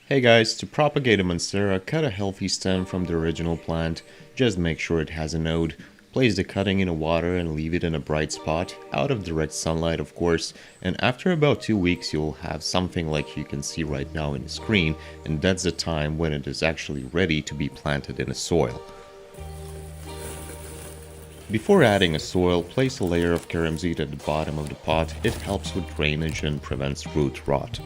Hey guys, to propagate a Monstera, cut a healthy stem from the original plant. Just make sure it has a node. Place the cutting in the water and leave it in a bright spot, out of direct sunlight of course, and after about 2 weeks you'll have something like you can see right now in the screen, and that's the time when it is actually ready to be planted in the soil. Before adding a soil, place a layer of carom seed at the bottom of the pot. It helps with drainage and prevents root rot.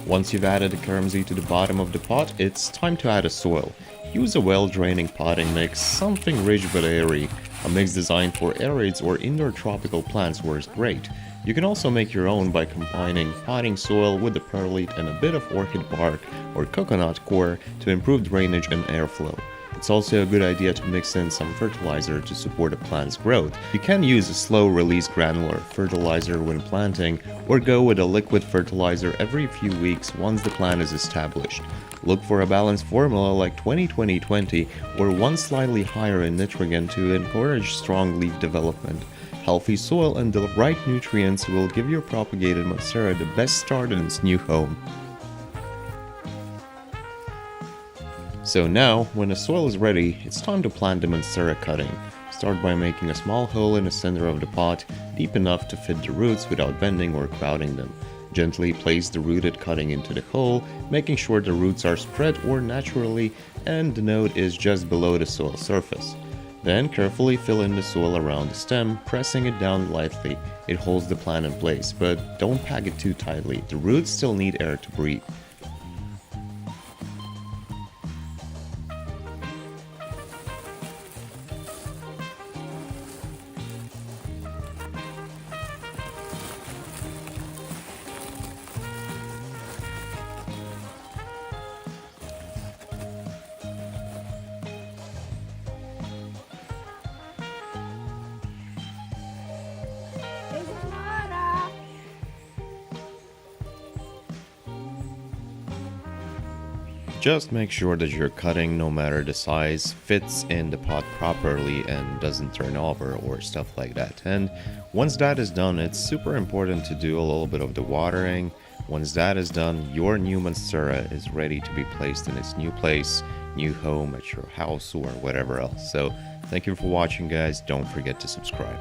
Once you've added the carom seed to the bottom of the pot, it's time to add a soil. Use a well-draining potting mix, something rich but airy. A mix designed for aerids or indoor tropical plants works great. You can also make your own by combining potting soil with the perlite and a bit of orchid bark or coconut coir to improve drainage and airflow. It's also a good idea to mix in some fertilizer to support a plant's growth. You can use a slow-release granular fertilizer when planting, or go with a liquid fertilizer every few weeks once the plant is established. Look for a balanced formula like 20-20-20 or one slightly higher in nitrogen to encourage strong leaf development. Healthy soil and the right nutrients will give your propagated Monstera the best start in its new home. So now, when the soil is ready, it's time to plant the Monstera cutting. Start by making a small hole in the center of the pot, deep enough to fit the roots without bending or crowding them. Gently place the rooted cutting into the hole, making sure the roots are spread or naturally and the node is just below the soil surface. Then carefully fill in the soil around the stem, pressing it down lightly. It holds the plant in place, but don't pack it too tightly. The roots still need air to breathe. Just make sure that your cutting, no matter the size, fits in the pot properly and doesn't turn over or stuff like that. And once that is done, it's super important to do a little bit of the watering. Once that is done, your new Monstera is ready to be placed in its new place, new home at your house or whatever else. So thank you for watching guys, don't forget to subscribe.